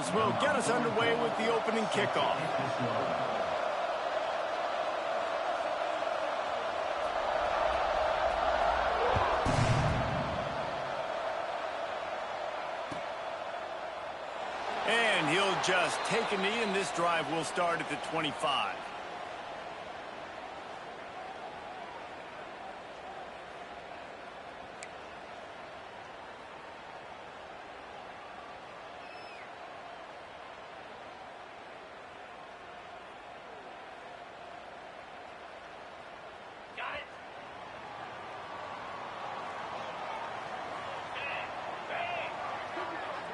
Raiders will get us underway with the opening kickoff. And he'll just take a knee, and this drive will start at the 25.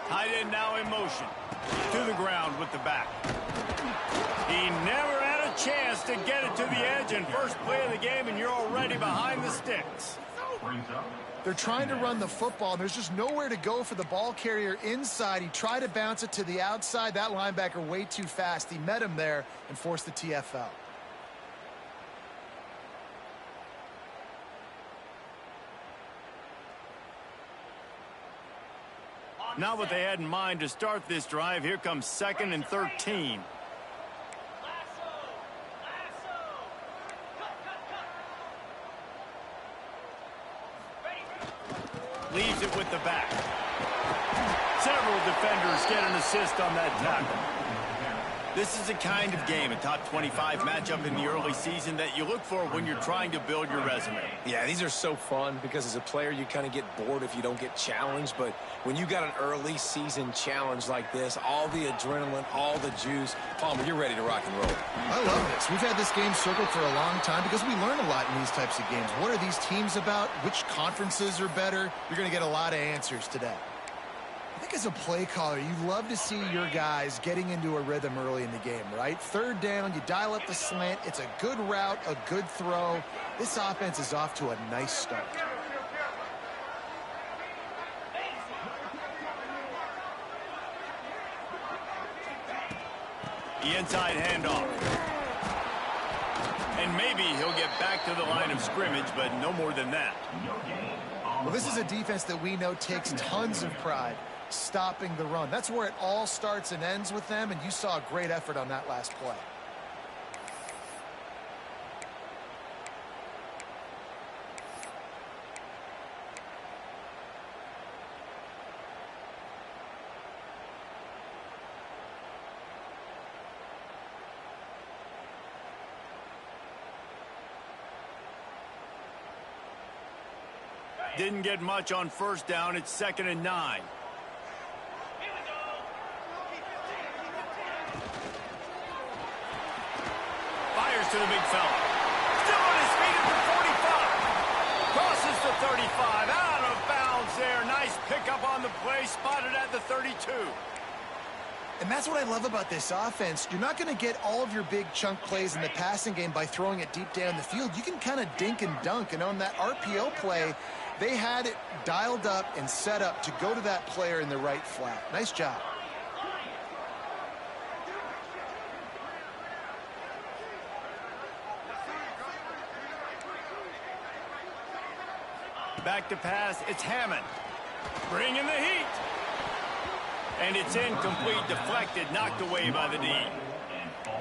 Tight end now in motion. To the ground with the back. He never had a chance to get it to the edge, and first play of the game, and you're already behind the sticks. They're trying to run the football, and there's just nowhere to go for the ball carrier inside. He tried to bounce it to the outside. That linebacker way too fast. He met him there and forced the TFL. Not what they had in mind to start this drive. Here comes 2nd and 13. Leaves it with the back. Several defenders get an assist on that tackle. This is a kind of game, a top 25 matchup in the early season that you look for when you're trying to build your resume. Yeah, these are so fun because as a player, you kind of get bored if you don't get challenged. But when you got an early season challenge like this, all the adrenaline, all the juice, Palmer, you're ready to rock and roll. I love this. We've had this game circled for a long time because we learn a lot in these types of games. What are these teams about? Which conferences are better? You're going to get a lot of answers today. I think as a play caller, you love to see your guys getting into a rhythm early in the game, right? Third down, you dial up the slant. It's a good route, a good throw. This offense is off to a nice start. The inside handoff. And maybe he'll get back to the line of scrimmage, but no more than that. Well, this is a defense that we know takes tons of pride stopping the run. That's where it all starts and ends with them, and you saw a great effort on that last play. Didn't get much on first down. It's 2nd and 9. Fires to the big fella. Still on his feet at the 45. Crosses the 35. Out of bounds there. Nice pickup on the play. Spotted at the 32. And that's what I love about this offense. You're not going to get all of your big chunk plays in the passing game by throwing it deep down the field. You can kind of dink and dunk. And on that RPO play, they had it dialed up and set up to go to that player in the right flat. Nice job. Back to pass. It's Hammond. Bringing the heat. And it's incomplete, deflected, knocked away by the D.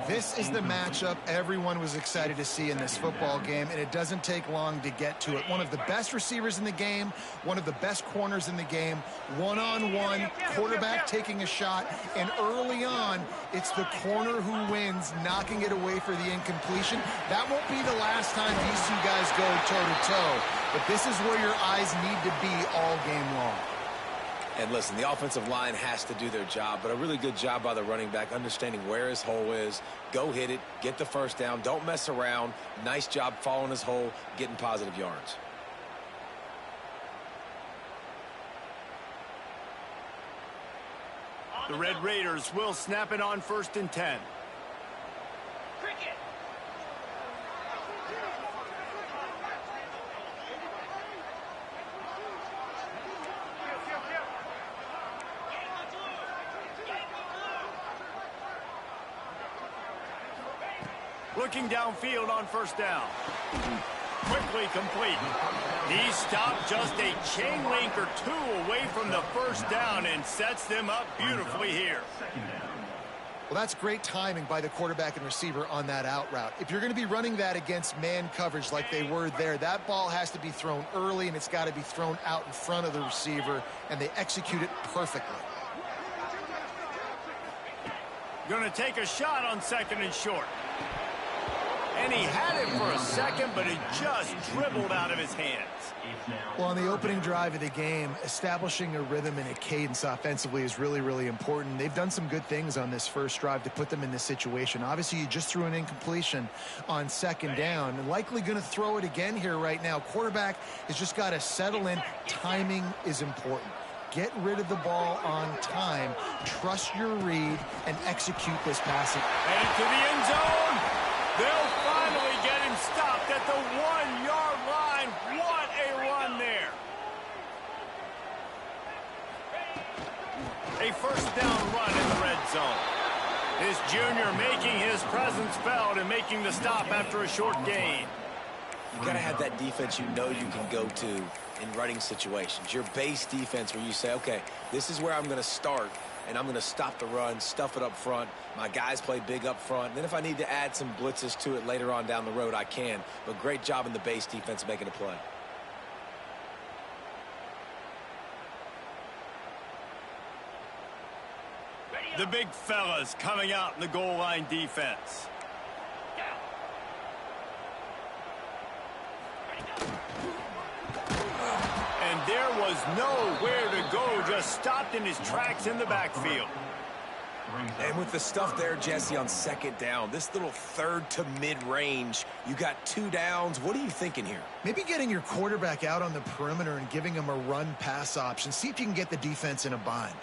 This is the matchup everyone was excited to see in this football game, and it doesn't take long to get to it. One of the best receivers in the game, one of the best corners in the game, one-on-one, quarterback taking a shot, and early on, it's the corner who wins, knocking it away for the incompletion. That won't be the last time these two guys go toe-to-toe, but this is where your eyes need to be all game long. And listen, the offensive line has to do their job, but a really good job by the running back, understanding where his hole is. Go hit it, get the first down, don't mess around. Nice job following his hole, getting positive yards. The Red Raiders will snap it on 1st and 10. Looking downfield on 1st down. quickly complete. He stopped just a chain link or two away from the first down and sets them up beautifully here. Well, that's great timing by the quarterback and receiver on that out route. If you're going to be running that against man coverage like they were there, that ball has to be thrown early, and it's got to be thrown out in front of the receiver, and they execute it perfectly. Going to take a shot on 2nd and short. And he had it for a second, but it just dribbled out of his hands. Well, on the opening drive of the game, establishing a rhythm and a cadence offensively is really, really important. They've done some good things on this first drive to put them in this situation. Obviously, you just threw an incompletion on 2nd down, and likely going to throw it again here right now. Quarterback has just got to settle in. Timing is important. Get rid of the ball on time, trust your read, and execute this passing. Headed to the end zone. They'll finally get him stopped at the 1-yard line. What a run there. A first down run in the red zone. This junior making his presence felt and making the stop after a short gain. You got to have that defense you know you can go to in running situations. Your base defense where you say, okay, this is where I'm going to start, and I'm going to stop the run, stuff it up front. My guys play big up front. Then if I need to add some blitzes to it later on down the road, I can. But great job in the base defense making a play. The big fellas coming out in the goal line defense. And there was nowhere to go, just stopped in his tracks in the backfield. And with the stuff there, Jesse, on 2nd down, this little 3rd to mid-range, you got 2 downs. What are you thinking here? Maybe getting your quarterback out on the perimeter and giving him a run-pass option. See if you can get the defense in a bind.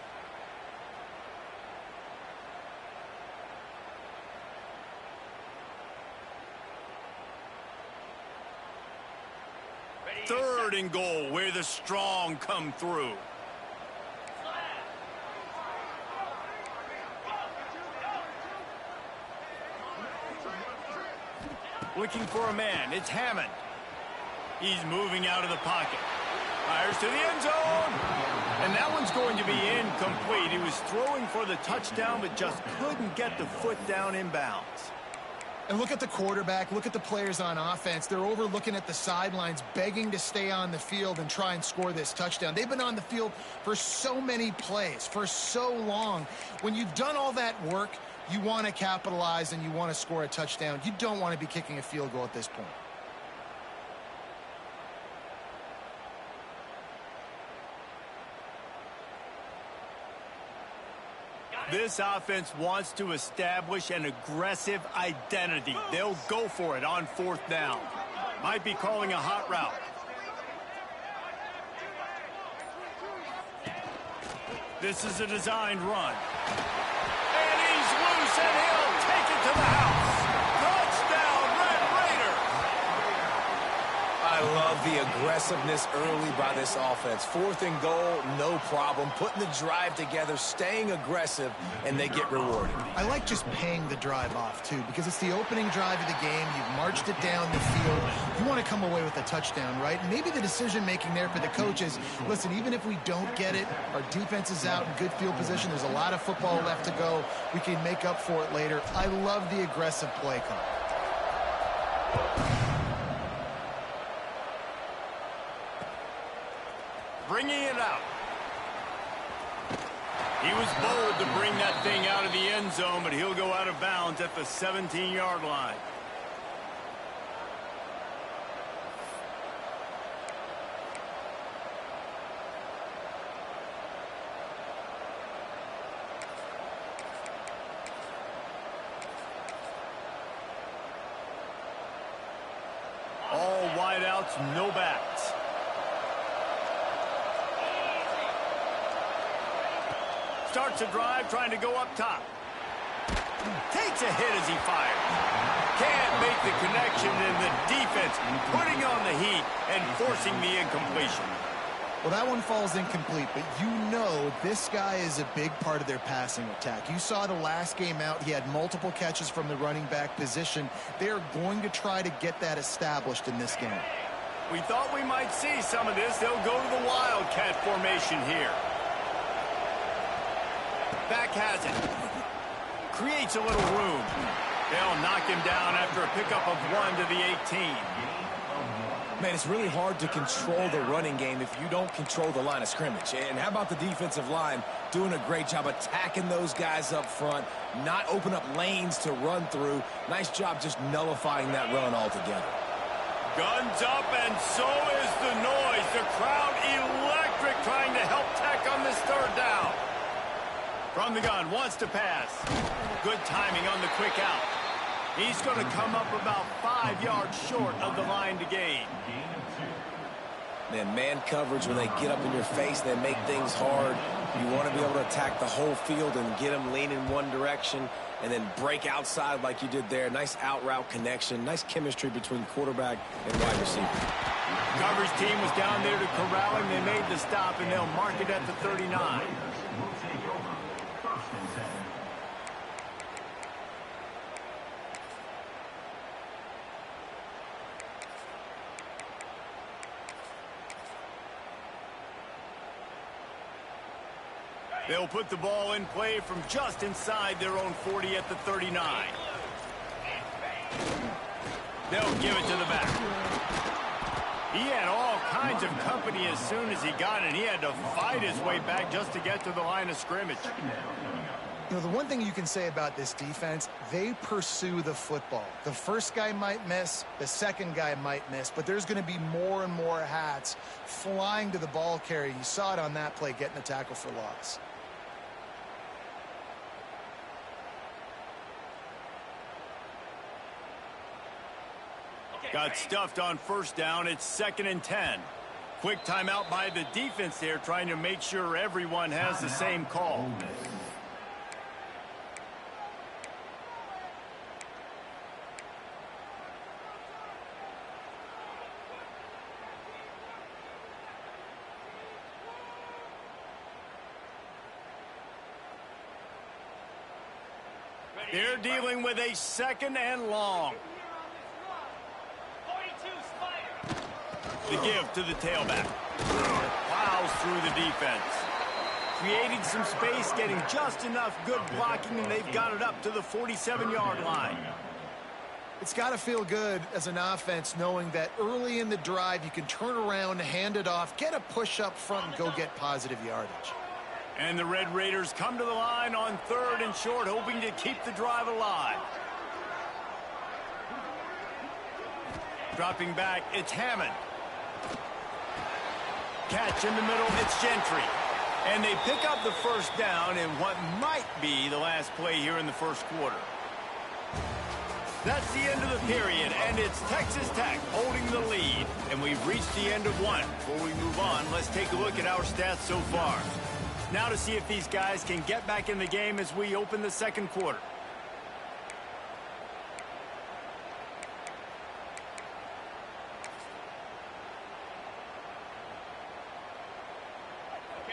Third and goal, where the strong come through. Looking for a man. It's Hammond. He's moving out of the pocket. Fires to the end zone. And that one's going to be incomplete. He was throwing for the touchdown, but just couldn't get the foot down inbounds. And look at the quarterback, look at the players on offense. They're over looking at the sidelines, begging to stay on the field and try and score this touchdown. They've been on the field for so many plays, for so long. When you've done all that work, you want to capitalize and you want to score a touchdown. You don't want to be kicking a field goal at this point. This offense wants to establish an aggressive identity. They'll go for it on 4th down. Might be calling a hot route. This is a designed run. And he's loose, and he'll take it to the house. Touchdown, Red Raiders! I love the aggressiveness early by this offense. 4th and goal, no problem. Putting the drive together, staying aggressive, and they get rewarded. I like just paying the drive off, too, because it's the opening drive of the game. You've marched it down the field. You want to come away with a touchdown, right? And maybe the decision-making there for the coaches, listen, even if we don't get it, our defense is out in good field position. There's a lot of football left to go. We can make up for it later. I love the aggressive play call. Bringing it out. He was bold to bring that thing out of the end zone, but he'll go out of bounds at the 17-yard line. All wideouts, no backs. Starts a drive, trying to go up top. Takes a hit as he fires. Can't make the connection, and the defense putting on the heat and forcing the incompletion. Well, that one falls incomplete, but you know this guy is a big part of their passing attack. You saw the last game out, he had multiple catches from the running back position. They're going to try to get that established in this game. We thought we might see some of this. They'll go to the Wildcat formation here. Back has it. Creates a little room. They'll knock him down after a pickup of 1 to the 18. Man, it's really hard to control the running game if you don't control the line of scrimmage. And how about the defensive line doing a great job attacking those guys up front, not open up lanes to run through. Nice job just nullifying that run altogether. Guns up, and so is the noise. The crowd electric, trying to help Tech on this third down. From the gun, wants to pass. Good timing on the quick out. He's going to come up about 5 yards short of the line to gain. Man coverage, when they get up in your face, they make things hard. You want to be able to attack the whole field and get them leaning one direction and then break outside like you did there. Nice out route connection. Nice chemistry between quarterback and wide receiver. Coverage team was down there to corral him. They made the stop, and they'll mark it at the 39. They'll put the ball in play from just inside their own 40 at the 39. They'll give it to the back. He had all kinds of company as soon as he got it. He had to fight his way back just to get to the line of scrimmage. You know, the one thing you can say about this defense, they pursue the football. The first guy might miss, the second guy might miss, but there's going to be more and more hats flying to the ball carrier. You saw it on that play, getting a tackle for loss. Got stuffed on first down. It's 2nd and 10. Quick timeout by the defense there, trying to make sure everyone has the same call. They're dealing with a 2nd and long. The give to the tailback. Plows through the defense. Creating some space, getting just enough good blocking, and they've got it up to the 47-yard line. It's got to feel good as an offense knowing that early in the drive you can turn around, hand it off, get a push up front, and go get positive yardage. And the Red Raiders come to the line on 3rd and short, hoping to keep the drive alive. Dropping back, it's Hammond. Catch in the middle, it's Gentry. And they pick up the first down in what might be the last play here in the first quarter. That's the end of the period, and it's Texas Tech holding the lead. And we've reached the end of one. Before we move on, let's take a look at our stats so far. Now to see if these guys can get back in the game as we open the second quarter.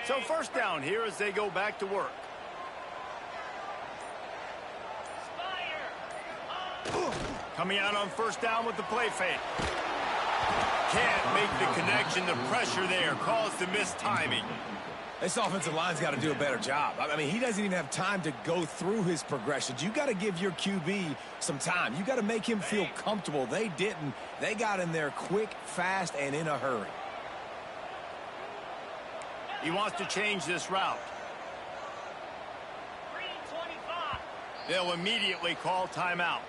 So first down here as they go back to work. Coming out on first down with the play fake. Can't make the connection. The pressure there caused the missed timing. This offensive line's got to do a better job. I mean, he doesn't even have time to go through his progressions. You got to give your QB some time. You got to make him feel comfortable. They didn't. They got in there quick, fast, and in a hurry. He wants to change this route. They'll immediately call timeout.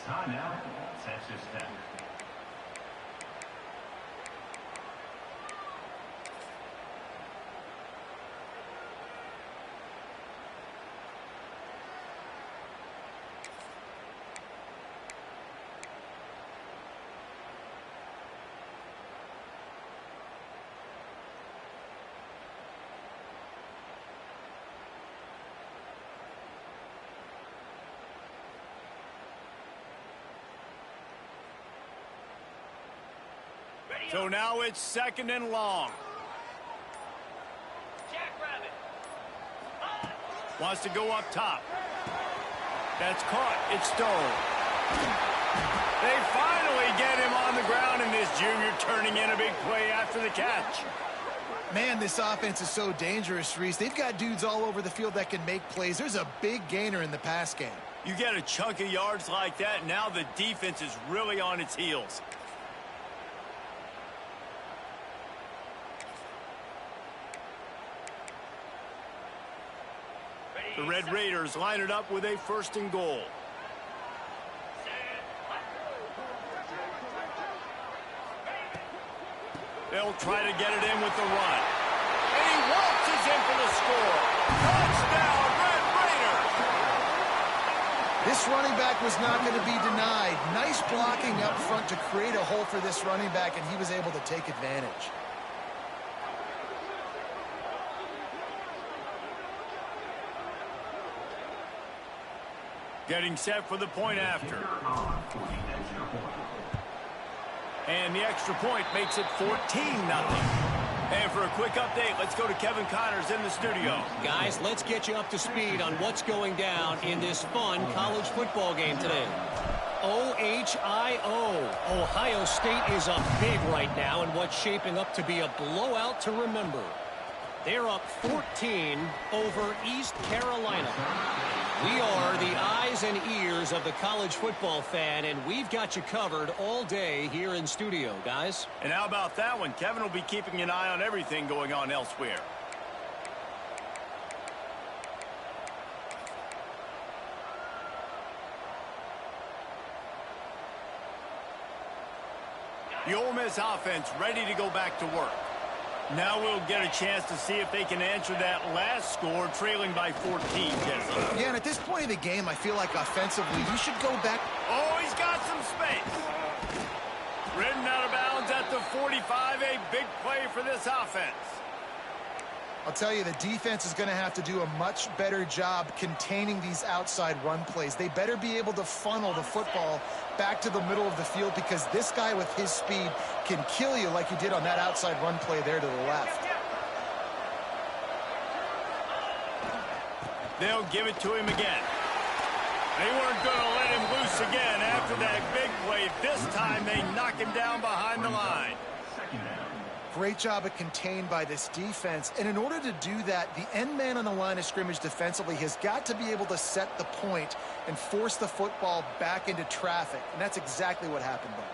Timeout, Texas Tech. So now it's 2nd and long. Wants to go up top. That's caught. It's stolen. They finally get him on the ground, and this junior turning in a big play after the catch. Man, this offense is so dangerous, Reese. They've got dudes all over the field that can make plays. There's a big gainer in the pass game. You get a chunk of yards like that, now the defense is really on its heels. The Red Raiders line it up with a 1st and goal. They'll try to get it in with the run. And he waltzes in for the score. Touchdown, Red Raiders! This running back was not going to be denied. Nice blocking up front to create a hole for this running back, and he was able to take advantage. Getting set for the point after. And the extra point makes it 14-0. And for a quick update, let's go to Kevin Connors in the studio. Guys, let's get you up to speed on what's going down in this fun college football game today. OHIO. Ohio State is up big right now in what's shaping up to be a blowout to remember. They're up 14 over East Carolina. We are the eyes and ears of the college football fan, and we've got you covered all day here in studio, guys. And how about that one? Kevin will be keeping an eye on everything going on elsewhere. The Ole Miss offense ready to go back to work. Now we'll get a chance to see if they can answer that last score, trailing by 14, Jesse. Yeah, and at this point of the game, I feel like offensively, you should go back. Oh, he's got some space. Ridden out of bounds at the 45, a big play for this offense. I'll tell you, the defense is going to have to do a much better job containing these outside run plays. They better be able to funnel the football back to the middle of the field, because this guy with his speed can kill you like he did on that outside run play there to the left. They'll give it to him again. They weren't going to let him loose again after that big play. This time they knock him down behind the line. Great job of contained by this defense. And in order to do that, the end man on the line of scrimmage defensively has got to be able to set the point and force the football back into traffic. And that's exactly what happened there.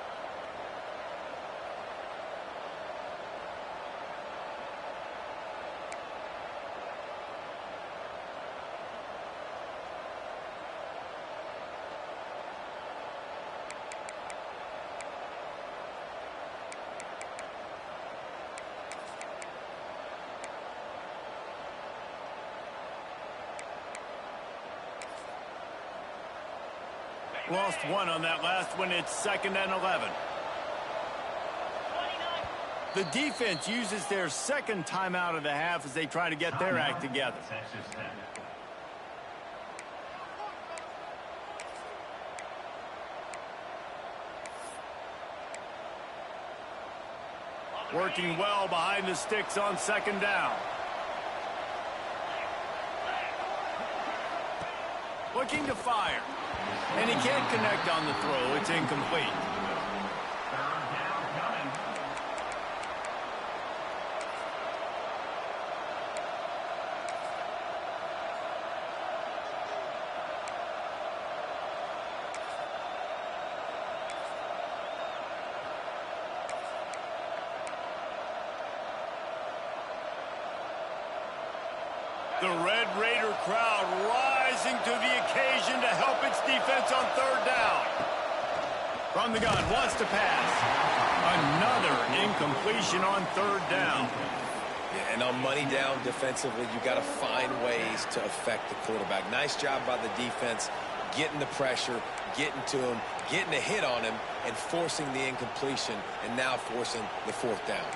Lost one on that last one. It's 2nd and 11. The defense uses their second timeout of the half as they try to get their act together. Working well behind the sticks on 2nd down. Looking to fire. And he can't connect on the throw. It's incomplete. The Red Raider crowd rising to the occasion to help its defense on 3rd down. From the gun, wants to pass. Another incompletion on 3rd down. Yeah, and on money down defensively, you got to find ways to affect the quarterback. Nice job by the defense, getting the pressure, getting to him, getting a hit on him, and forcing the incompletion, and now forcing the 4th down.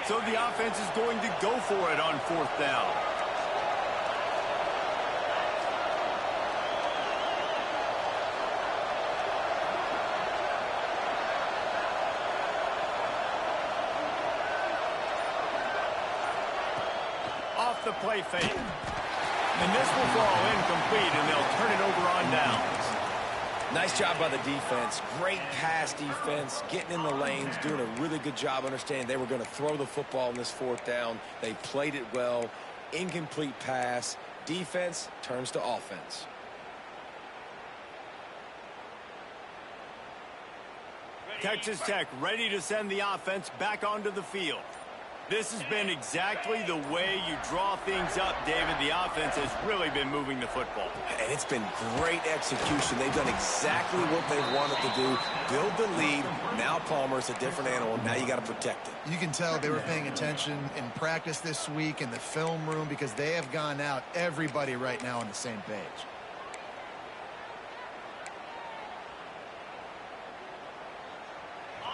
So the offense is going to go for it on 4th down. the play fake. And this will fall incomplete, and they'll turn it over on downs. Nice job by the defense. Great pass defense, getting in the lanes, doing a really good job understanding they were going to throw the football in this fourth down. They played it well. Incomplete pass. Defense turns to offense. Texas Tech ready to send the offense back onto the field. This has been exactly the way you draw things up, David. The offense has really been moving the football. And it's been great execution. They've done exactly what they wanted to do. Build the lead. Now Palmer's a different animal. Now you got to protect it. You can tell they were paying attention in practice this week in the film room because they have gone out, everybody right now on the same page.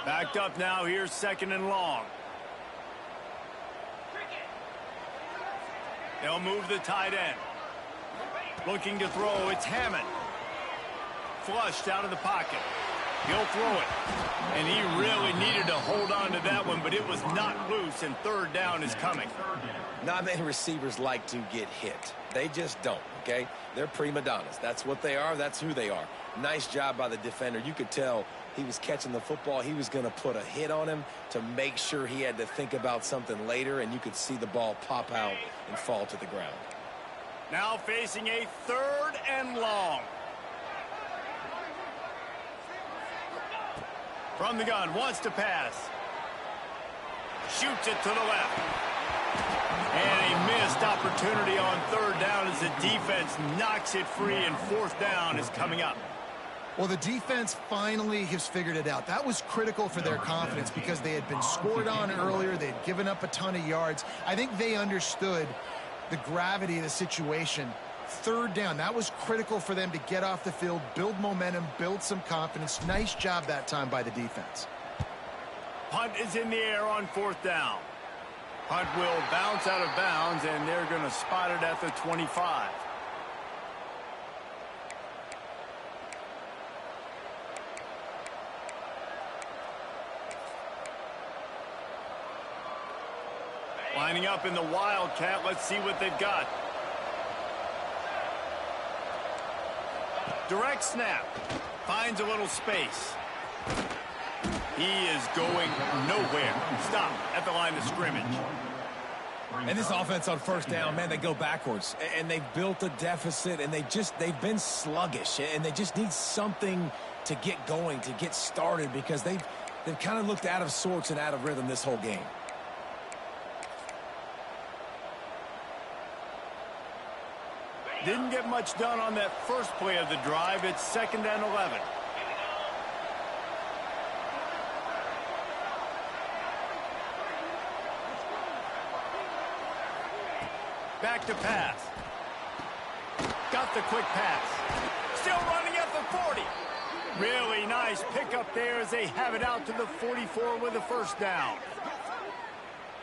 Backed up now. Here's 2nd and long. They'll move the tight end. Looking to throw. It's Hammond. Flushed out of the pocket. He'll throw it. And he really needed to hold on to that one, but it was not loose, and 3rd down is coming. Not many receivers like to get hit. They just don't, okay? They're prima donnas. That's what they are. That's who they are. Nice job by the defender. You could tell he was catching the football. He was going to put a hit on him to make sure he had to think about something later, and you could see the ball pop out and fall to the ground. Now facing a 3rd and long. From the gun, wants to pass. Shoots it to the left. And a missed opportunity on 3rd down as the defense knocks it free, and 4th down is coming up. Well, the defense finally has figured it out. That was critical for their confidence because they had been scored on earlier. They had given up a ton of yards. I think they understood the gravity of the situation. 3rd down, that was critical for them to get off the field, build momentum, build some confidence. Nice job that time by the defense. Punt is in the air on 4th down. Punt will bounce out of bounds, and they're going to spot it at the 25. Lining up in the Wildcat. Let's see what they've got. Direct snap. Finds a little space. He is going nowhere. Stop at the line of scrimmage. And this offense on 1st down, man, they go backwards. And they've built a deficit, and they've been sluggish. And they just need something to get going, to get started, because they've kind of looked out of sorts and out of rhythm this whole game. Didn't get much done on that first play of the drive. It's 2nd and 11. Back to pass. Got the quick pass. Still running at the 40. Really nice pickup there as they have it out to the 44 with a 1st down.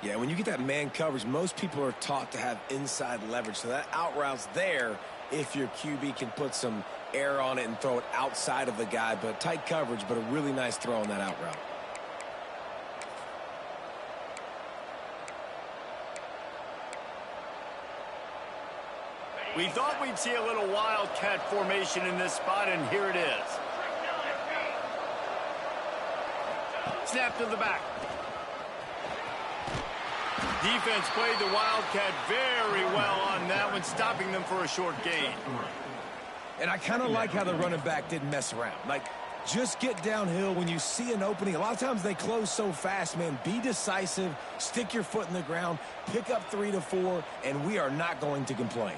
Yeah, when you get that man coverage, most people are taught to have inside leverage. So that out route's there if your QB can put some air on it and throw it outside of the guy. But tight coverage, but a really nice throw on that out route. We thought we'd see a little Wildcat formation in this spot, and here it is. Snap to the back. Defense played the Wildcat very well on that one, stopping them for a short gain. And I kind of like how the running back didn't mess around. Like, just get downhill when you see an opening. A lot of times they close so fast, man. Be decisive, stick your foot in the ground, pick up 3 to 4, and we are not going to complain.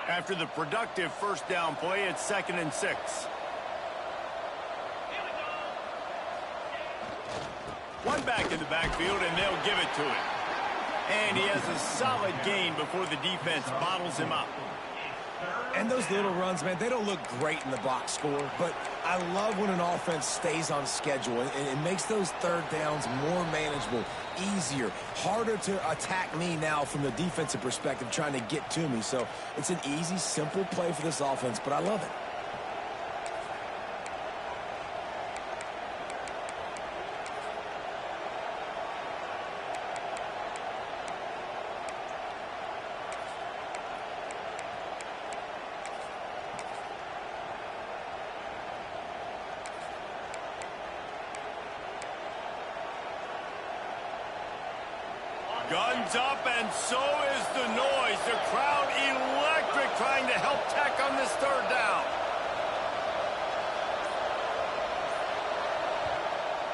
After the productive 1st down play, it's 2nd and 6. One back in the backfield, and they'll give it to him. And he has a solid gain before the defense bottles him up. And those little runs, man, they don't look great in the box score, but I love when an offense stays on schedule and it makes those third downs more manageable, easier, harder to attack me now from the defensive perspective trying to get to me. So it's an easy, simple play for this offense, but I love it. Guns up, and so is the noise. The crowd electric, trying to help Tech on this third down.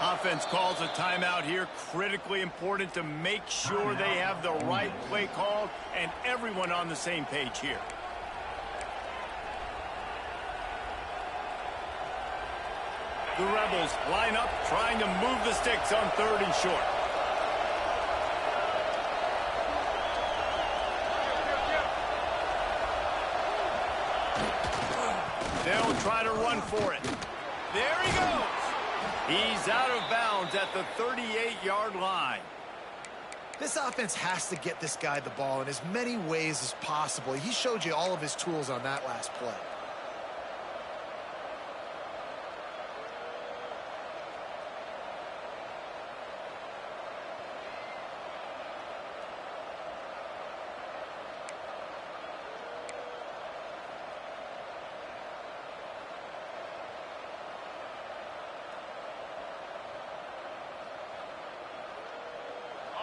Offense calls a timeout here. Critically important to make sure they have the right play called and everyone on the same page here. The Rebels line up, trying to move the sticks on 3rd and short. They'll try to run for it. There he goes. He's out of bounds at the 38-yard line. This offense has to get this guy the ball in as many ways as possible. He showed you all of his tools on that last play.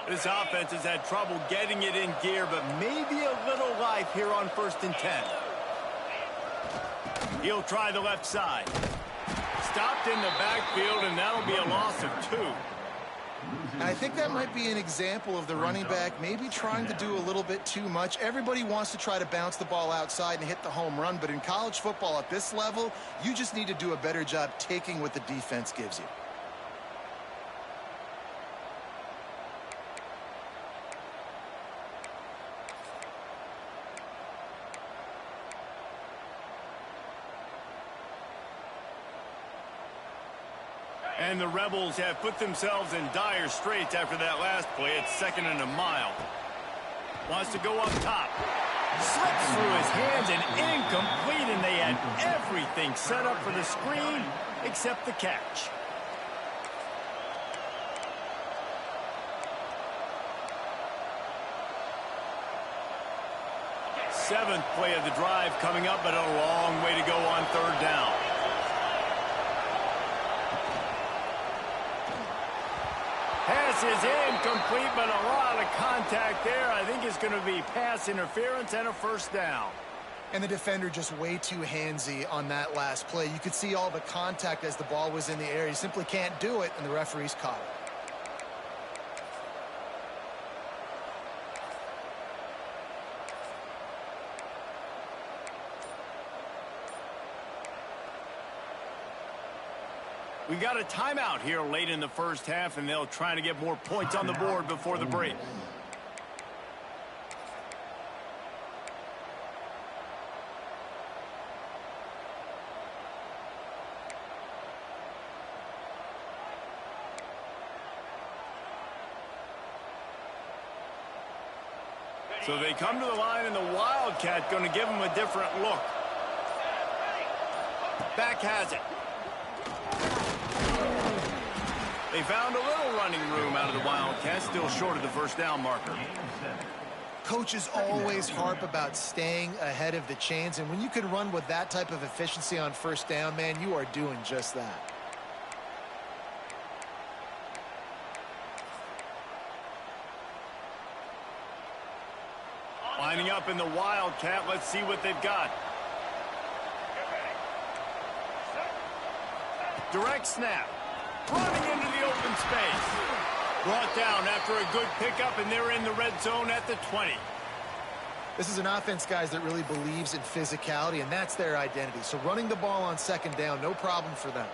This offense has had trouble getting it in gear, but maybe a little life here on 1st and 10. He'll try the left side. Stopped in the backfield, and that'll be a loss of 2. And I think that might be an example of the running back maybe trying to do a little bit too much. Everybody wants to try to bounce the ball outside and hit the home run, but in college football at this level, you just need to do a better job taking what the defense gives you. And the Rebels have put themselves in dire straits after that last play. It's 2nd and a mile. Wants to go up top. Slips through his hands and incomplete, and they had everything set up for the screen except the catch. Seventh play of the drive coming up, but a long way to go on 3rd down. Pass is incomplete, but a lot of contact there. I think it's going to be pass interference and a 1st down. And the defender just way too handsy on that last play. You could see all the contact as the ball was in the air. He simply can't do it, and the referees caught it. We got a timeout here late in the 1st half, and they'll try to get more points on the board before the break. So they come to the line, and the Wildcat going to give them a different look. Back has it. They found a little running room out of the Wildcats, still short of the 1st down marker. Coaches always harp about staying ahead of the chains, and when you can run with that type of efficiency on 1st down, man, you are doing just that. Lining up in the Wildcat, let's see what they've got. Direct snap. Running into the open space. Brought down after a good pickup, and they're in the red zone at the 20. This is an offense, guys, that really believes in physicality, and that's their identity. So running the ball on 2nd down, no problem for them.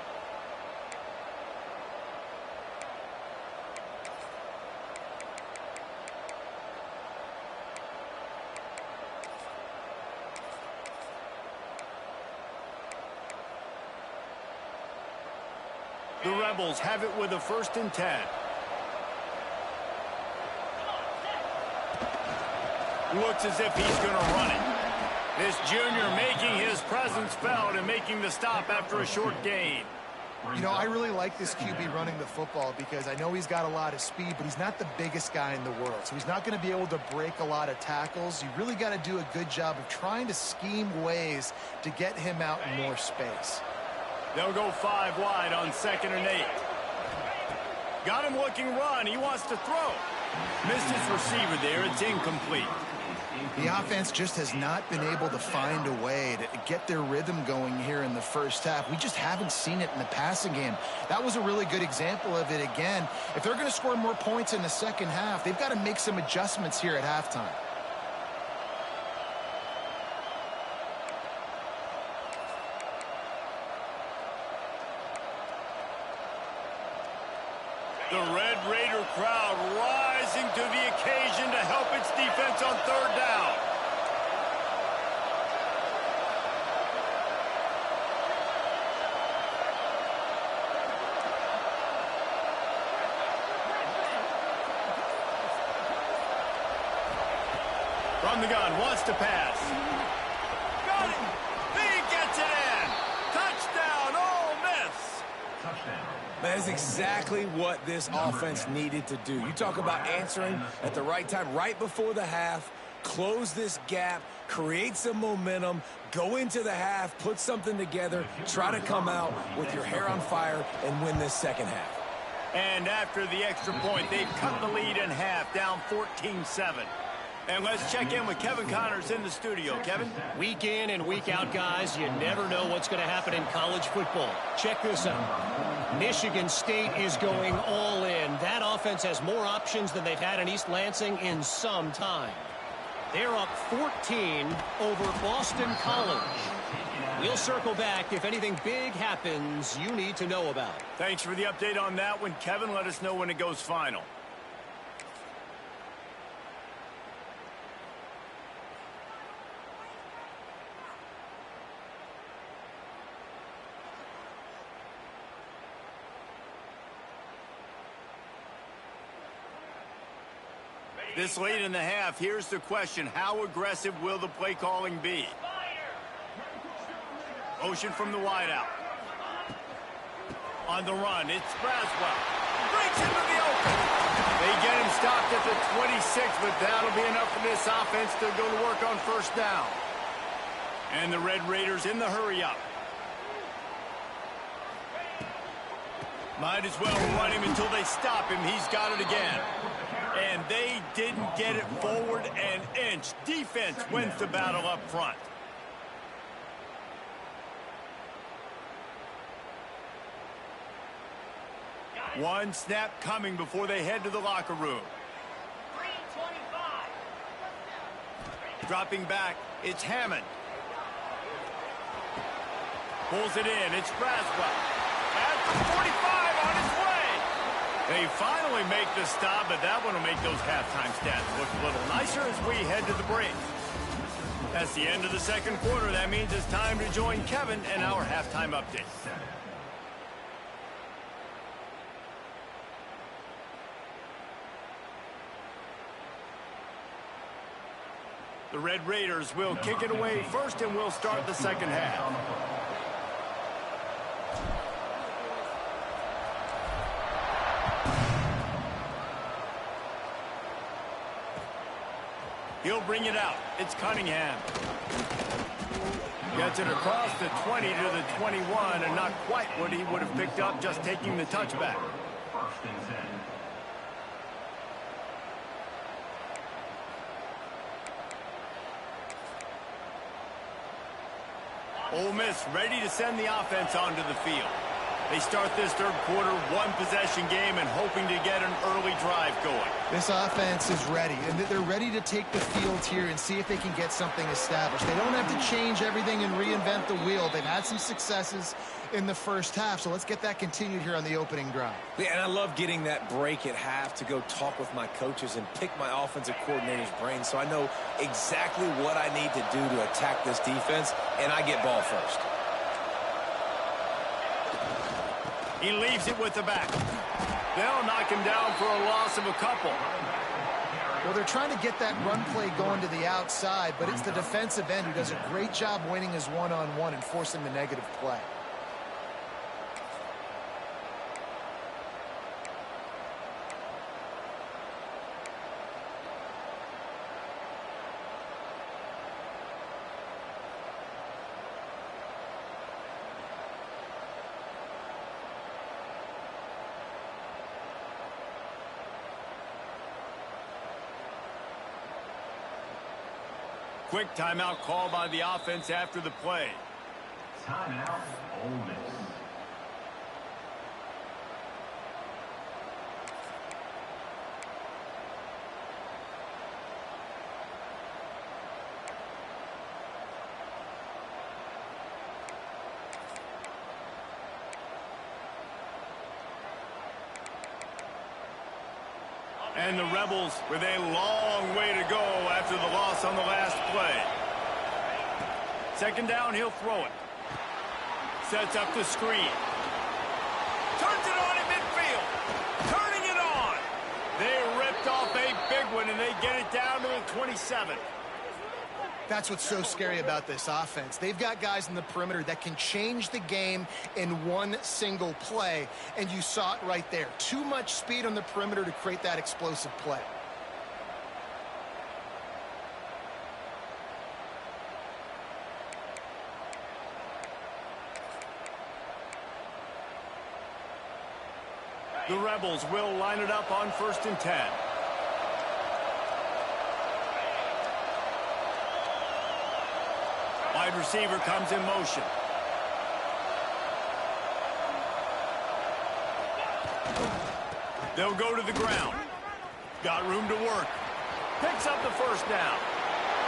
The Rebels have it with a 1st and 10. Looks as if he's going to run it. This junior making his presence felt and making the stop after a short gain. You know, I really like this QB running the football because I know he's got a lot of speed, but he's not the biggest guy in the world. So he's not going to be able to break a lot of tackles. You really got to do a good job of trying to scheme ways to get him out in more space. They'll go 5 wide on 2nd and 8. Got him looking run. He wants to throw. Missed his receiver there. It's incomplete. The offense just has not been able to find a way to get their rhythm going here in the first half. We just haven't seen it in the passing game. That was a really good example of it again. If they're going to score more points in the second half, they've got to make some adjustments here at halftime. The Red Raider crowd rising to the occasion to help its defense on 3rd down. From the gun, wants to pass. Got it! He gets it in! Touchdown, Ole Miss! That is exactly what this offense needed to do. You talk about answering at the right time, right before the half, close this gap, create some momentum, go into the half, put something together, try to come out with your hair on fire and win this second half. And after the extra point, they've cut the lead in half, down 14-7. And let's check in with Kevin Connors in the studio. Kevin? Week in and week out, guys, you never know what's going to happen in college football. Check this out. Michigan State is going all in. That offense has more options than they've had in East Lansing in some time. They're up 14 over Boston College. We'll circle back if anything big happens you need to know about. Thanks for the update on that one, Kevin. Let us know when it goes final. This late in the half, here's the question. How aggressive will the play calling be? Motion from the wideout. On the run, it's Braswell. Breaks into the open. They get him stopped at the 26, but that'll be enough for this offense to go to work on 1st down. And the Red Raiders in the hurry-up. Might as well run him until they stop him. He's got it again. And they didn't get it forward an inch. Defense wins the battle up front. One snap coming before they head to the locker room. Dropping back, it's Hammond. Pulls it in, it's Braswell. At the 45 on his way. They finally make the stop, but that one will make those halftime stats look a little nicer as we head to the break. That's the end of the second quarter. That means it's time to join Kevin and our halftime update. The Red Raiders will kick it away first, and we'll start the second half. He'll bring it out. It's Cunningham. Gets it across the 20 to the 21, and not quite what he would have picked up just taking the touchback. Ole Miss ready to send the offense onto the field. They start this third quarter one-possession game and hoping to get an early drive going. This offense is ready, and they're ready to take the field here and see if they can get something established. They don't have to change everything and reinvent the wheel. They've had some successes in the first half, so let's get that continued here on the opening drive. Yeah, and I love getting that break at half to go talk with my coaches and pick my offensive coordinator's brain so I know exactly what I need to do to attack this defense, and I get ball first. He leaves it with the back. They'll knock him down for a loss of a couple. Well, they're trying to get that run play going to the outside, but it's the defensive end who does a great job winning his one-on-one and forcing the negative play. Quick timeout call by the offense after the play. Timeout, Ole Miss. And the Rebels with a long way to go after the loss on the last play. Second down, he'll throw it. Sets up the screen. Turns it on in midfield. Turning it on. They ripped off a big one, and they get it down to the 27. That's what's so scary about this offense. They've got guys in the perimeter that can change the game in one single play, and you saw it right there. Too much speed on the perimeter to create that explosive play. The Rebels will line it up on 1st and 10. Wide receiver comes in motion. They'll go to the ground. Got room to work. Picks up the first down.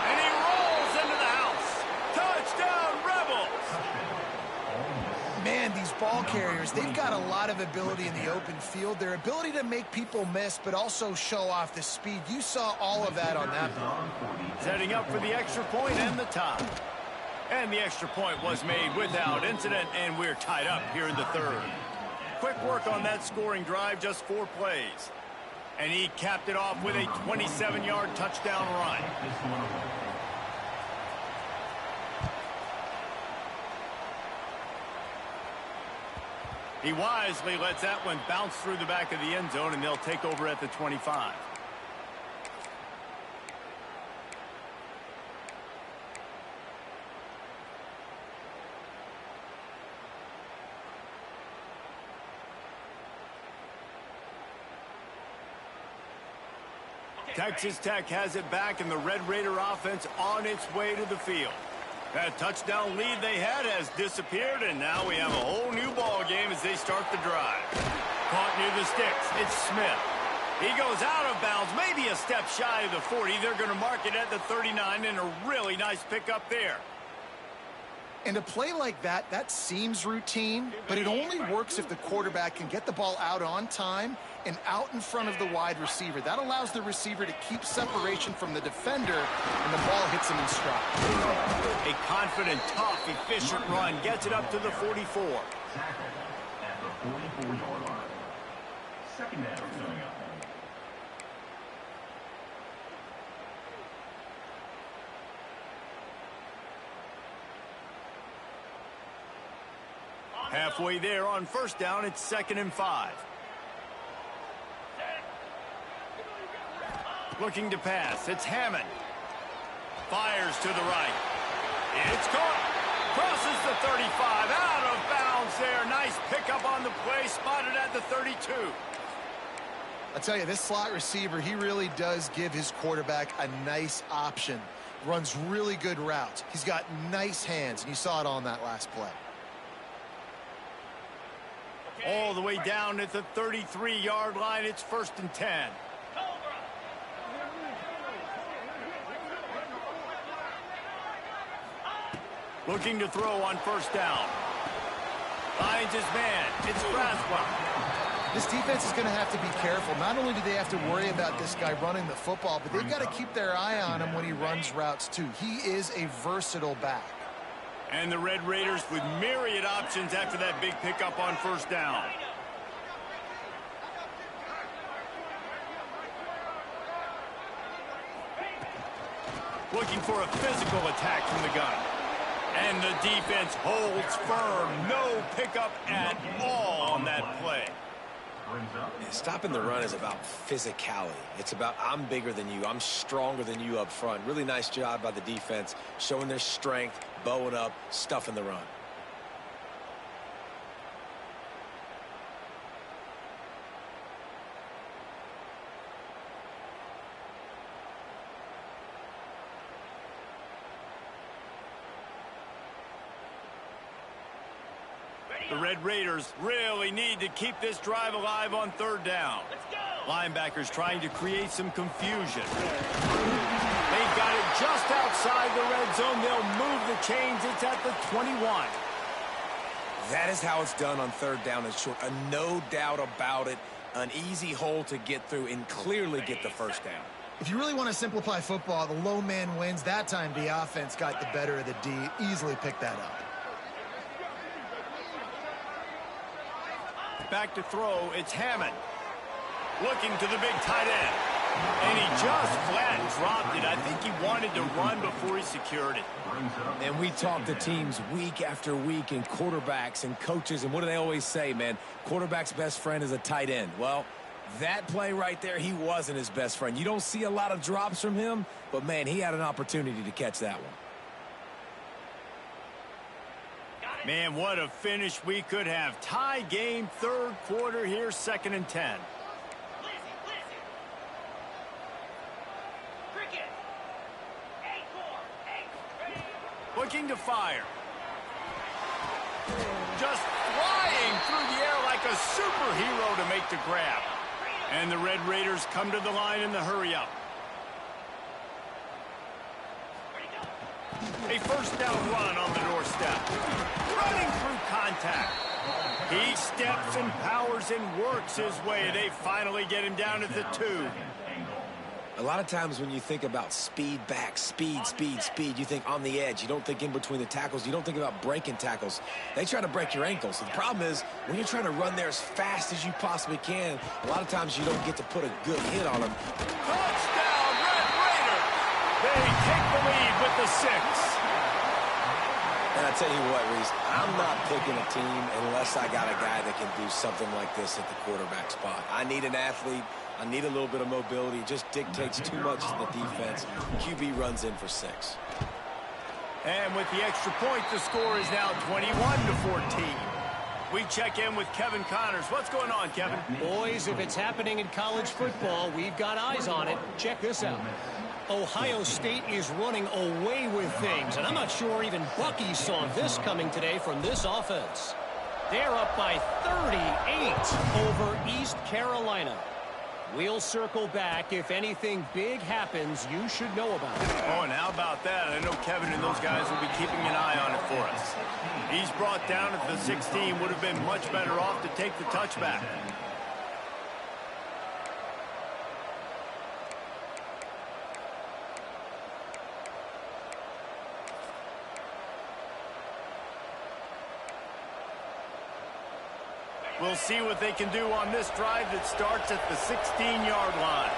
And he rolls into the house. Touchdown, Rebels! Man, these ball carriers, they've got a lot of ability in the open field. Their ability to make people miss, but also show off the speed. You saw all of that on that play. Setting up for the extra point and the tie. And the extra point was made without incident, and we're tied up here in the third. Quick work on that scoring drive, just 4 plays. And he capped it off with a 27-yard touchdown run. He wisely lets that one bounce through the back of the end zone, and they'll take over at the 25. Texas Tech has it back, and the Red Raider offense on its way to the field. That touchdown lead they had has disappeared, and now we have a whole new ball game as they start the drive. Caught near the sticks. It's Smith. He goes out of bounds, maybe a step shy of the 40. They're going to mark it at the 39, and a really nice pickup there. And a play like that, that seems routine, but it only works if the quarterback can get the ball out on time and out in front of the wide receiver. That allows the receiver to keep separation from the defender, and the ball hits him in stride. A confident, tough, efficient run gets it up to the 44. Tackle at the 44-yard line. Second down coming up. Halfway there on first down, it's 2nd and 5. Looking to pass, it's Hammond. Fires to the right. It's caught. Crosses the 35, out of bounds there. Nice pickup on the play, spotted at the 32. I tell you, this slot receiver, he really does give his quarterback a nice option. Runs really good routes. He's got nice hands, and you saw it on that last play. All the way down at the 33-yard line, it's 1st and 10. Looking to throw on first down. Finds his man. It's Braswell. This defense is going to have to be careful. Not only do they have to worry about this guy running the football, but they've got to keep their eye on him when he runs routes too. He is a versatile back. And the Red Raiders with myriad options after that big pickup on first down. Looking for a physical attack from the gun. And the defense holds firm. No pickup at all on that play. Yeah, stopping the run is about physicality. It's about I'm bigger than you. I'm stronger than you up front. Really nice job by the defense, showing their strength, bowing up, stuffing the run. The Red Raiders really need to keep this drive alive on third down. Linebackers trying to create some confusion. They've got it just outside the red zone. They'll move the chains. It's at the 21. That is how it's done on third down and short. No doubt about it. An easy hole to get through and clearly get the first down. If you really want to simplify football, the low man wins. That time the offense got the better of the D. Easily picked that up. Back to throw, it's Hammond. Looking to the big tight end. And he just flat dropped it. I think he wanted to run before he secured it. And we talk to teams week after week and quarterbacks and coaches, and what do they always say, man? Quarterback's best friend is a tight end. Well, that play right there, he wasn't his best friend. You don't see a lot of drops from him, but, man, he had an opportunity to catch that one. Man, what a finish we could have. Tie game, third quarter here, 2nd and 10. Looking to fire. Just flying through the air like a superhero to make the grab. And the Red Raiders come to the line in the hurry-up. A first down run on the doorstep. Running through contact. He steps and powers and works his way. They finally get him down at the 2. A lot of times when you think about speed back, speed, you think on the edge. You don't think in between the tackles. You don't think about breaking tackles. They try to break your ankles. The problem is when you're trying to run there as fast as you possibly can, a lot of times you don't get to put a good hit on them. Touchdown, Red Raider! They take the lead with the 6. And I tell you what, Reese, I'm not picking a team unless I got a guy that can do something like this at the quarterback spot. I need an athlete. I need a little bit of mobility. It just dictates too much to the defense. QB runs in for 6. And with the extra point, the score is now 21-14. We check in with Kevin Connors. What's going on, Kevin? Boys, if it's happening in college football, we've got eyes on it. Check this out. Ohio State is running away with things, and I'm not sure even Bucky saw this coming today from this offense. They're up by 38 over East Carolina. We'll circle back. If anything big happens, you should know about it. Oh, and how about that? I know Kevin and those guys will be keeping an eye on it for us. He's brought down at the 16. Would have been much better off to take the touchback. We'll see what they can do on this drive that starts at the 16-yard line.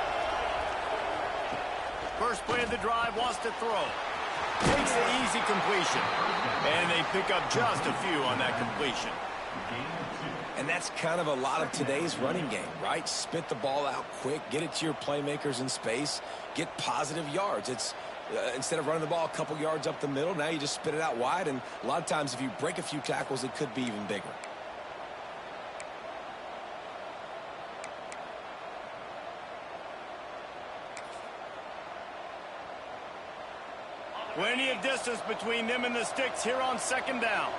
First play of the drive, wants to throw. Takes the easy completion. And they pick up just a few on that completion. And that's kind of a lot of today's running game, right? Spit the ball out quick, get it to your playmakers in space, get positive yards. It's instead of running the ball a couple yards up the middle, now you just spit it out wide. And a lot of times if you break a few tackles, it could be even bigger. Plenty of distance between them and the sticks here on 2nd down.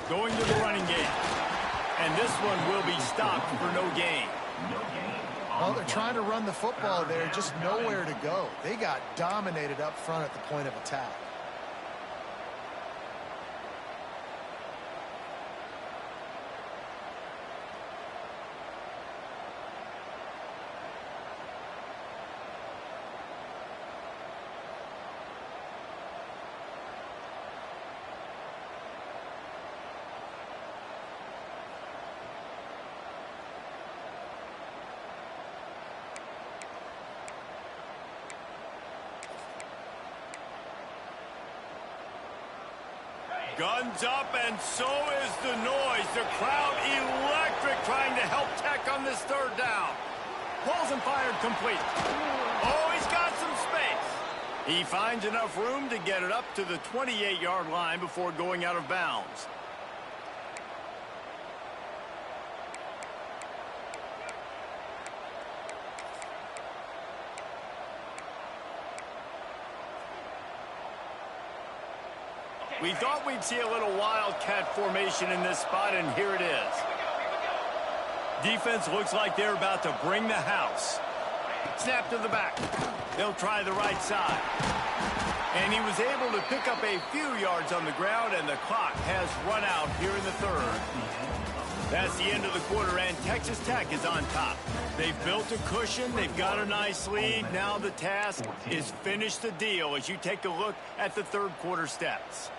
Going to the running game. And this one will be stopped for no gain. Well, they're trying to run the football there, just nowhere to go. They got dominated up front at the point of attack. Guns up, and so is the noise. The crowd electric trying to help Tech on this third down. Pulls and fired complete. Oh, he's got some space. He finds enough room to get it up to the 28-yard line before going out of bounds. We thought we'd see a little wildcat formation in this spot, and here it is. Defense looks like they're about to bring the house. Snap to the back. They'll try the right side. And he was able to pick up a few yards on the ground, and the clock has run out here in the third. That's the end of the quarter, and Texas Tech is on top. They've built a cushion. They've got a nice lead. Now the task is finish the deal as you take a look at the third quarter stats.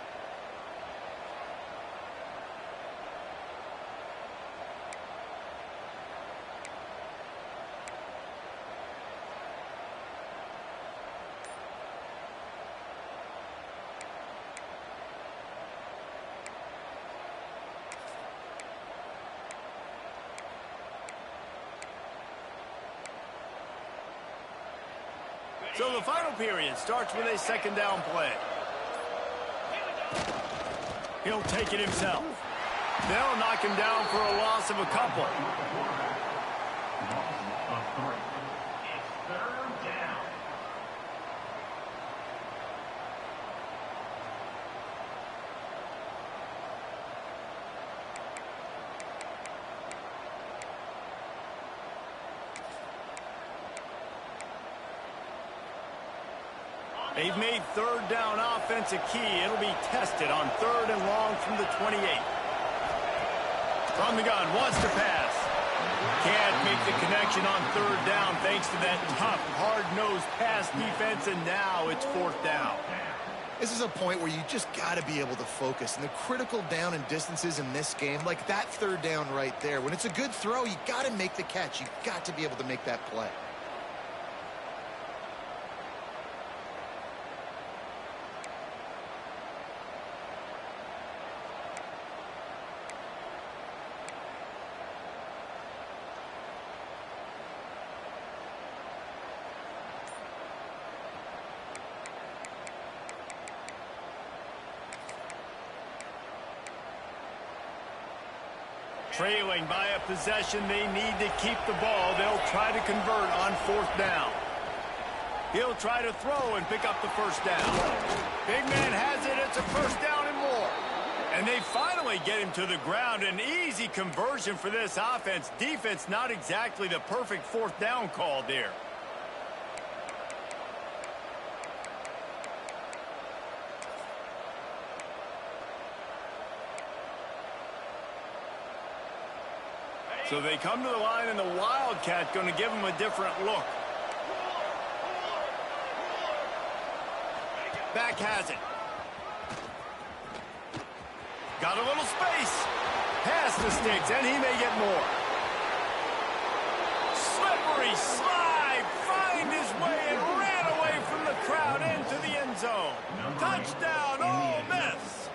So the final period starts with a second down play. He'll take it himself. They'll knock him down for a loss of a couple. It's third down. They've made third down offense a key. It'll be tested on third and long from the 28. From the gun, wants to pass. Can't make the connection on third down thanks to that tough, hard-nosed pass defense, and now it's fourth down. This is a point where you just got to be able to focus. And the critical down and distances in this game, like that third down right there, when it's a good throw, you got to make the catch. You got to be able to make that play. Trailing by a possession, they need to keep the ball. They'll try to convert on fourth down. He'll try to throw and pick up the first down. Big man has it. It's a first down and more. And they finally get him to the ground. An easy conversion for this offense. Defense not exactly the perfect fourth down call there. So they come to the line, and the Wildcat going to give them a different look. Back has it. Got a little space. Past the sticks, and he may get more. Slippery slide. Find his way and ran away from the crowd into the end zone. Touchdown, Ole Miss.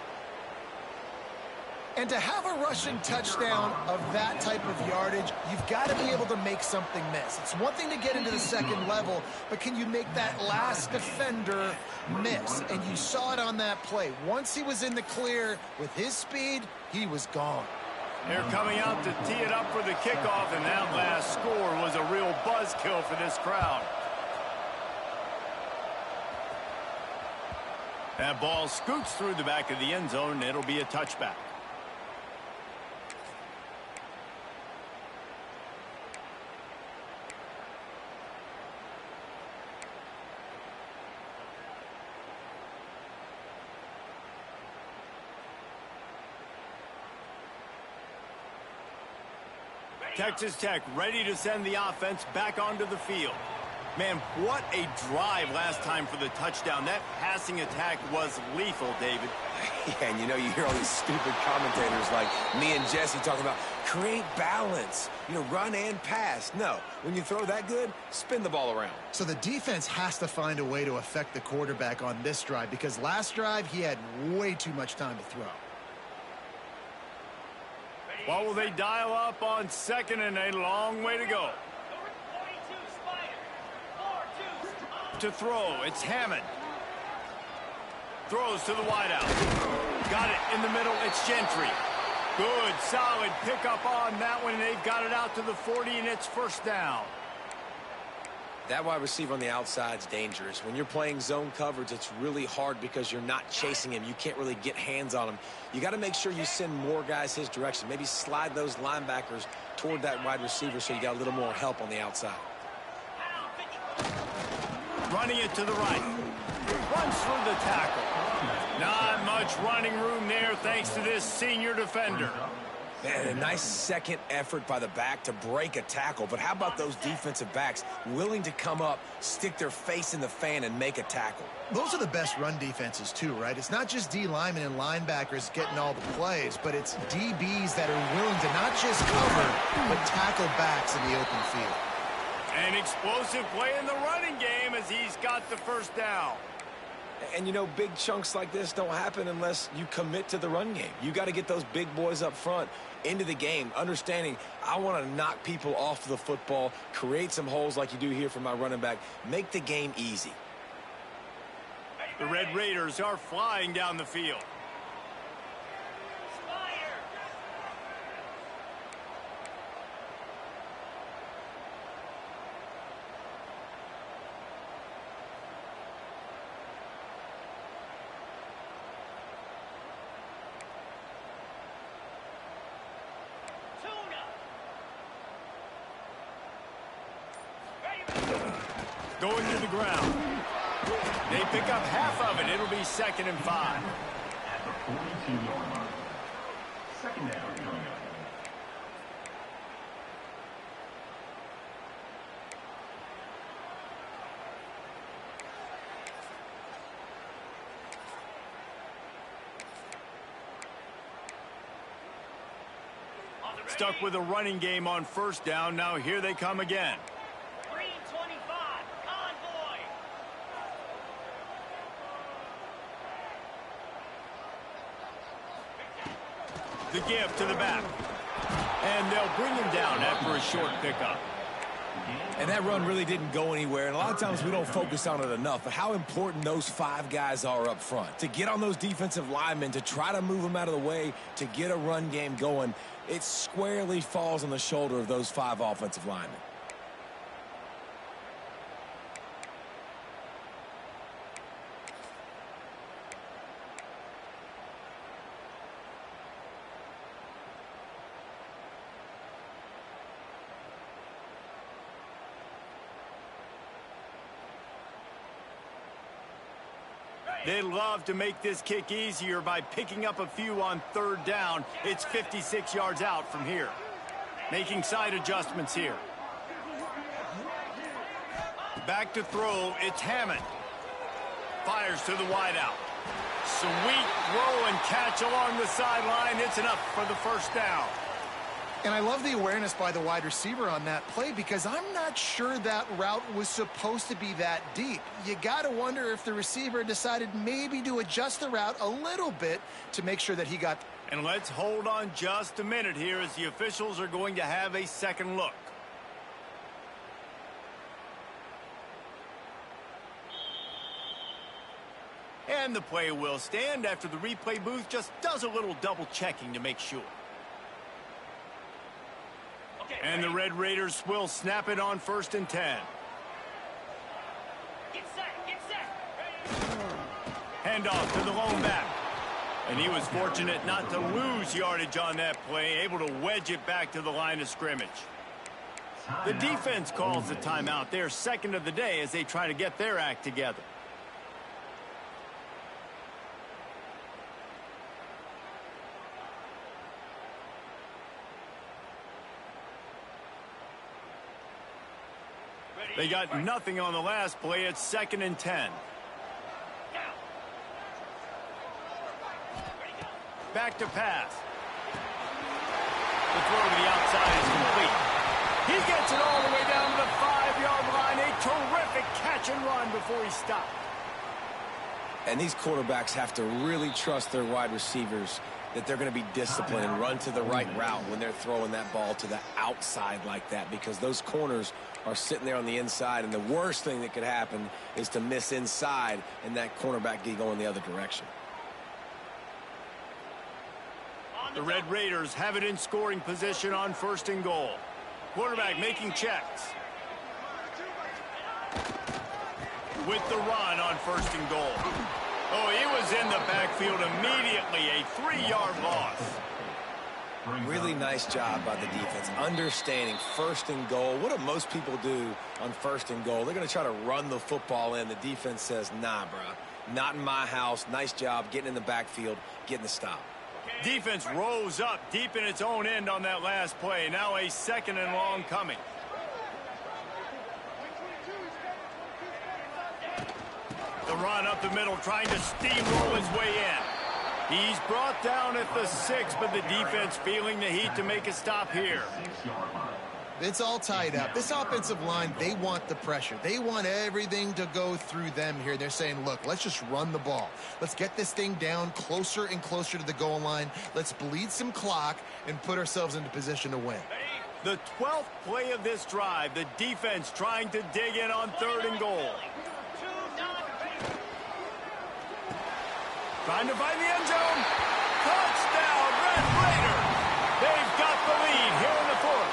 And to have a rushing touchdown of that type of yardage, you've got to be able to make something miss. It's one thing to get into the second level, but can you make that last defender miss? And you saw it on that play. Once he was in the clear with his speed, he was gone. They're coming out to tee it up for the kickoff, and that last score was a real buzzkill for this crowd. That ball scoots through the back of the end zone, and it'll be a touchback. Texas Tech ready to send the offense back onto the field. Man, what a drive last time for the touchdown. That passing attack was lethal, David. Yeah, and you know, you hear all these stupid commentators like me and Jesse talking about create balance, you know, run and pass. No, when you throw that good, spin the ball around. So the defense has to find a way to affect the quarterback on this drive because last drive he had way too much time to throw. What will they dial up on second and a long way to go? To throw, it's Hammond. Throws to the wideout. Got it in the middle, it's Gentry. Good, solid pickup on that one, and they've got it out to the 40, and it's first down. That wide receiver on the outside is dangerous. When you're playing zone coverage, it's really hard because you're not chasing him. You can't really get hands on him. You got to make sure you send more guys his direction. Maybe slide those linebackers toward that wide receiver so you got a little more help on the outside. Running it to the right. Runs through the tackle. Not much running room there thanks to this senior defender. Man, a nice second effort by the back to break a tackle. But how about those defensive backs willing to come up, stick their face in the fan, and make a tackle? Those are the best run defenses too, right? It's not just D linemen and linebackers getting all the plays, but it's DBs that are willing to not just cover, but tackle backs in the open field. An explosive play in the running game as he's got the first down. And, you know, big chunks like this don't happen unless you commit to the run game. You got to get those big boys up front into the game, understanding I want to knock people off the football, create some holes like you do here for my running back, make the game easy. The Red Raiders are flying down the field. Going to the ground. They pick up half of it. It'll be 2nd and 5. At the 42-yard line. Second down coming up. Stuck with a running game on first down. Now here they come again. The give to the back. And they'll bring him down after a short pickup. And that run really didn't go anywhere. And a lot of times we don't focus on it enough. But how important those 5 guys are up front. To get on those defensive linemen, to try to move them out of the way, to get a run game going, it squarely falls on the shoulder of those 5 offensive linemen. They'd love to make this kick easier by picking up a few on 3rd down. It's 56 yards out from here. Making side adjustments here. Back to throw, it's Hammond. Fires to the wideout. Sweet throw and catch along the sideline. It's enough for the first down. And I love the awareness by the wide receiver on that play because I'm not sure that route was supposed to be that deep. You got to wonder if the receiver decided maybe to adjust the route a little bit to make sure that he got. And let's hold on just a minute here as the officials are going to have a second look. And the play will stand after the replay booth just does a little double checking to make sure. And the Red Raiders will snap it on 1st and 10. Get set. Handoff to the lone back. And he was fortunate not to lose yardage on that play, able to wedge it back to the line of scrimmage. The defense calls the timeout. They're 2nd of the day as they try to get their act together. They got nothing on the last play. It's 2nd and 10. Back to pass. The throw to the outside is complete. He gets it all the way down to the 5-yard line. A terrific catch and run before he stopped. And these quarterbacks have to really trust their wide receivers that they're going to be disciplined and run to the right route when they're throwing that ball to the outside like that, because those corners are sitting there on the inside, and the worst thing that could happen is to miss inside and that cornerback get going the other direction. The Red Raiders have it in scoring position on 1st and goal. Quarterback making checks. With the run on 1st and goal. Oh, he was in the backfield immediately. A 3-yard loss. Really nice job by the defense, understanding 1st and goal. What do most people do on 1st and goal? They're going to try to run the football in. The defense says, nah, bro, not in my house. Nice job getting in the backfield, getting the stop. Defense rose up deep in its own end on that last play. Now a 2nd and long coming. The run up the middle, trying to steamroll his way in. He's brought down at the 6, but the defense feeling the heat to make a stop here. It's all tied up. This offensive line, they want the pressure. They want everything to go through them here. They're saying, look, let's just run the ball. Let's get this thing down closer and closer to the goal line. Let's bleed some clock and put ourselves into position to win. The 12th play of this drive, the defense trying to dig in on 3rd and goal. Trying to find the end zone. Touchdown, Red Raider. They've got the lead here in the 4th.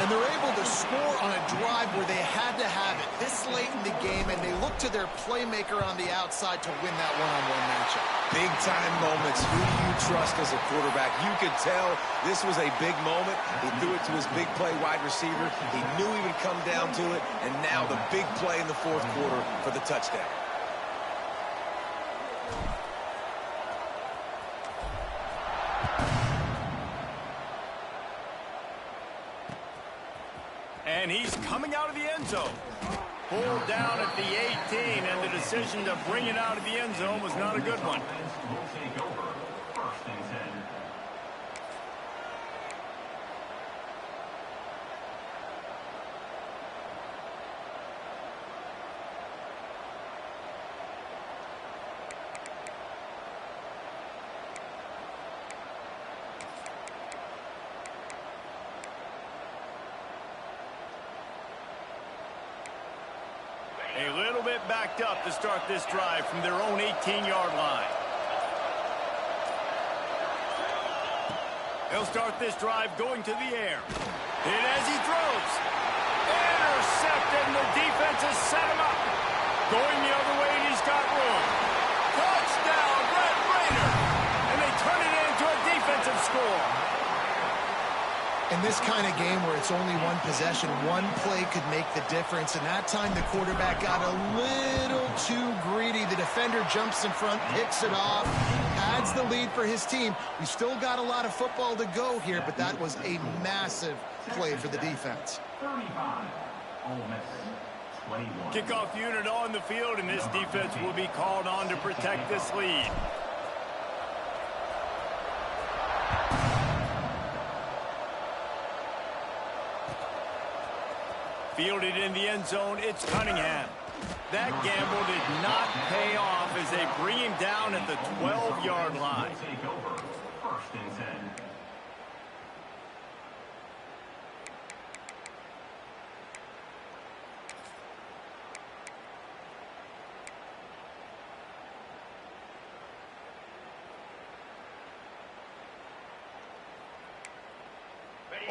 And they're able to score on a drive where they had to have it this late in the game, and they look to their playmaker on the outside to win that one-on-one matchup. Big-time moments. Who do you trust as a quarterback? You could tell this was a big moment. He threw it to his big play wide receiver. He knew he would come down to it, and now the big play in the 4th quarter for the touchdown. And he's coming out of the end zone. Pulled down at the 18, and the decision to bring it out of the end zone was not a good one. A little bit backed up to start this drive from their own 18-yard line. He'll start this drive going to the air. And as he throws, intercepted, and the defense has set him up. Going the other way, and he's got room. Touchdown, Red Raider! And they turn it into a defensive score. In this kind of game where it's only one possession, one play could make the difference. And that time the quarterback got a little too greedy. The defender jumps in front, picks it off, adds the lead for his team. We still got a lot of football to go here, but that was a massive play for the defense. 35, Ole Miss, 21. Kickoff unit on the field, and this defense will be called on to protect this lead. Fielded in the end zone, it's Cunningham. That gamble did not pay off as they bring him down at the 12-yard line. Take over, 1st and 10.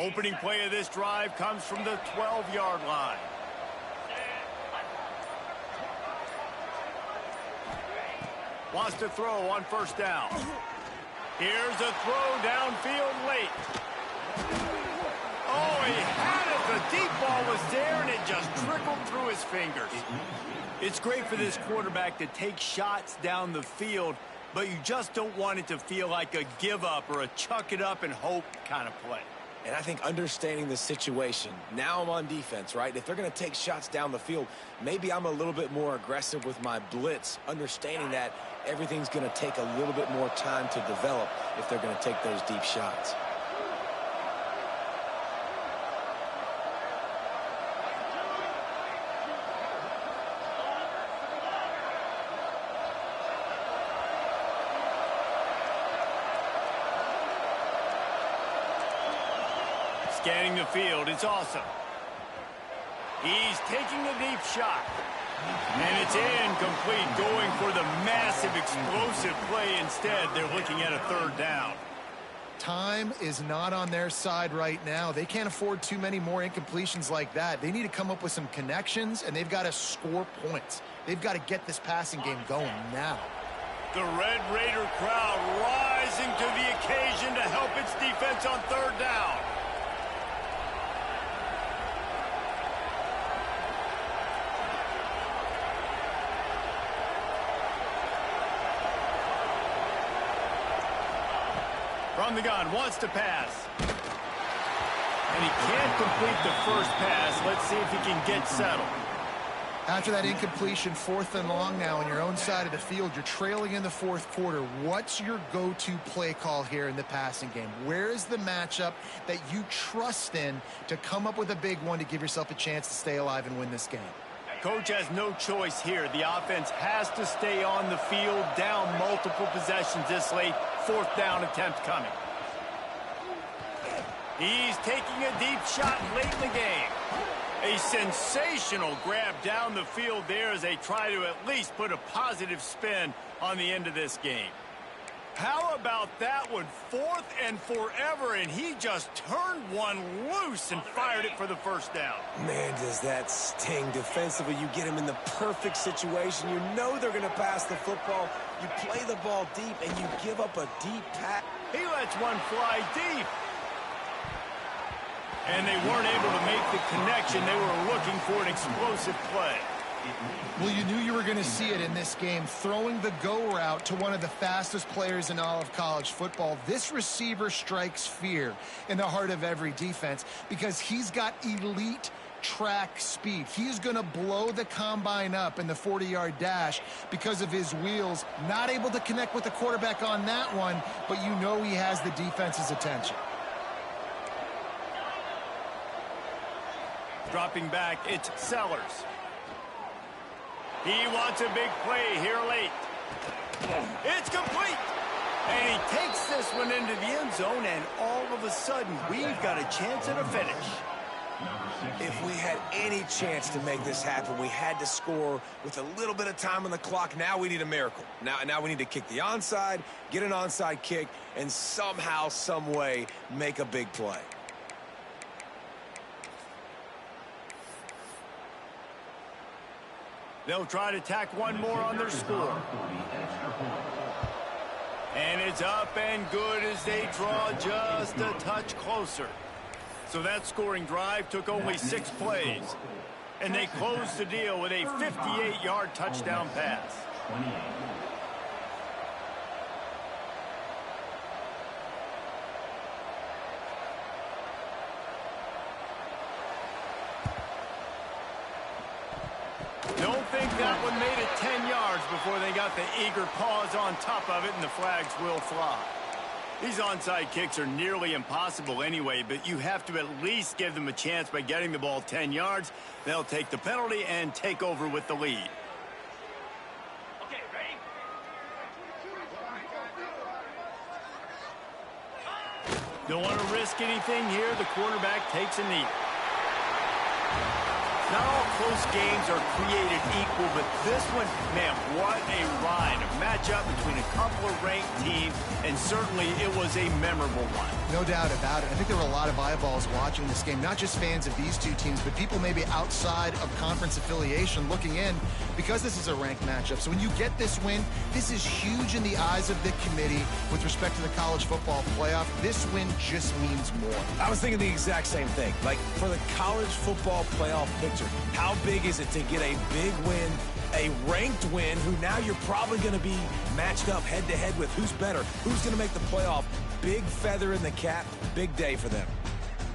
Opening play of this drive comes from the 12-yard line. Wants to throw on 1st down. Here's a throw downfield late. Oh, he had it. The deep ball was there, and it just trickled through his fingers. It's great for this quarterback to take shots down the field, but you just don't want it to feel like a give up or a chuck it up and hope kind of play. And I think understanding the situation, now I'm on defense, right? If they're going to take shots down the field, maybe I'm a little bit more aggressive with my blitz, understanding that everything's going to take a little bit more time to develop if they're going to take those deep shots. Scanning the field, it's awesome. He's taking a deep shot. And it's incomplete, going for the massive explosive play instead. They're looking at a third down. Time is not on their side right now. They can't afford too many more incompletions like that. They need to come up with some connections, and they've got to score points. They've got to get this passing game going now. The Red Raider crowd rising to the occasion to help its defense on third down. From the gun, wants to pass. And he can't complete the first pass. Let's see if he can get settled. After that incompletion, 4th and long now on your own side of the field, you're trailing in the 4th quarter. What's your go-to play call here in the passing game? Where is the matchup that you trust in to come up with a big one to give yourself a chance to stay alive and win this game? Coach has no choice here. The offense has to stay on the field, down multiple possessions this late. 4th down attempt coming. He's taking a deep shot late in the game. A sensational grab down the field there as they try to at least put a positive spin on the end of this game. How about that one? 4th and forever, and he just turned one loose and fired it for the first down. Man, does that sting defensively. You get him in the perfect situation. You know they're going to pass the football. You play the ball deep, and you give up a deep pass. He lets one fly deep. And they weren't able to make the connection. They were looking for an explosive play. Well, you knew you were going to see it in this game, throwing the go route to one of the fastest players in all of college football. This receiver strikes fear in the heart of every defense because he's got elite track speed. He's going to blow the combine up in the 40-yard dash because of his wheels. Not able to connect with the quarterback on that one, but you know he has the defense's attention. Dropping back, it's Sellers. He wants a big play here late. It's complete. And he takes this one into the end zone, and all of a sudden, we've got a chance at a finish. If we had any chance to make this happen, we had to score with a little bit of time on the clock. Now we need a miracle. Now we need to kick the onside, get an onside kick, and somehow, some way, make a big play. They'll try to tack one more on their score. And it's up and good as they draw just a touch closer. So that scoring drive took only 6 plays. And they closed the deal with a 58-yard touchdown pass. Don't think that one made it 10 yards before they got the eager paws on top of it, and the flags will fly. These onside kicks are nearly impossible anyway, but you have to at least give them a chance by getting the ball 10 yards. They'll take the penalty and take over with the lead. Okay, ready? Don't want to risk anything here. The quarterback takes a knee. Not all close games are created equal, but this one, man, what a ride. A matchup between a couple of ranked teams, and certainly it was a memorable one. No doubt about it. I think there were a lot of eyeballs watching this game, not just fans of these two teams, but people maybe outside of conference affiliation looking in because this is a ranked matchup. So when you get this win, this is huge in the eyes of the committee with respect to the college football playoff. This win just means more. I was thinking the exact same thing. Like, for the college football playoff picture, how big is it to get a big win, a ranked win, who now you're probably going to be matched up head-to-head with who's better, who's going to make the playoff. Big feather in the cap, big day for them.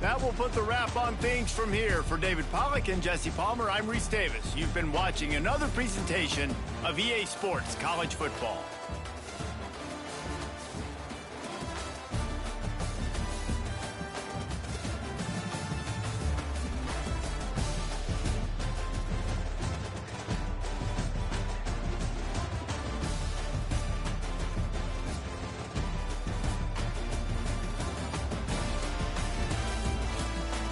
That will put the wrap on things from here. For David Pollack and Jesse Palmer, I'm Reese Davis. You've been watching another presentation of EA Sports College Football.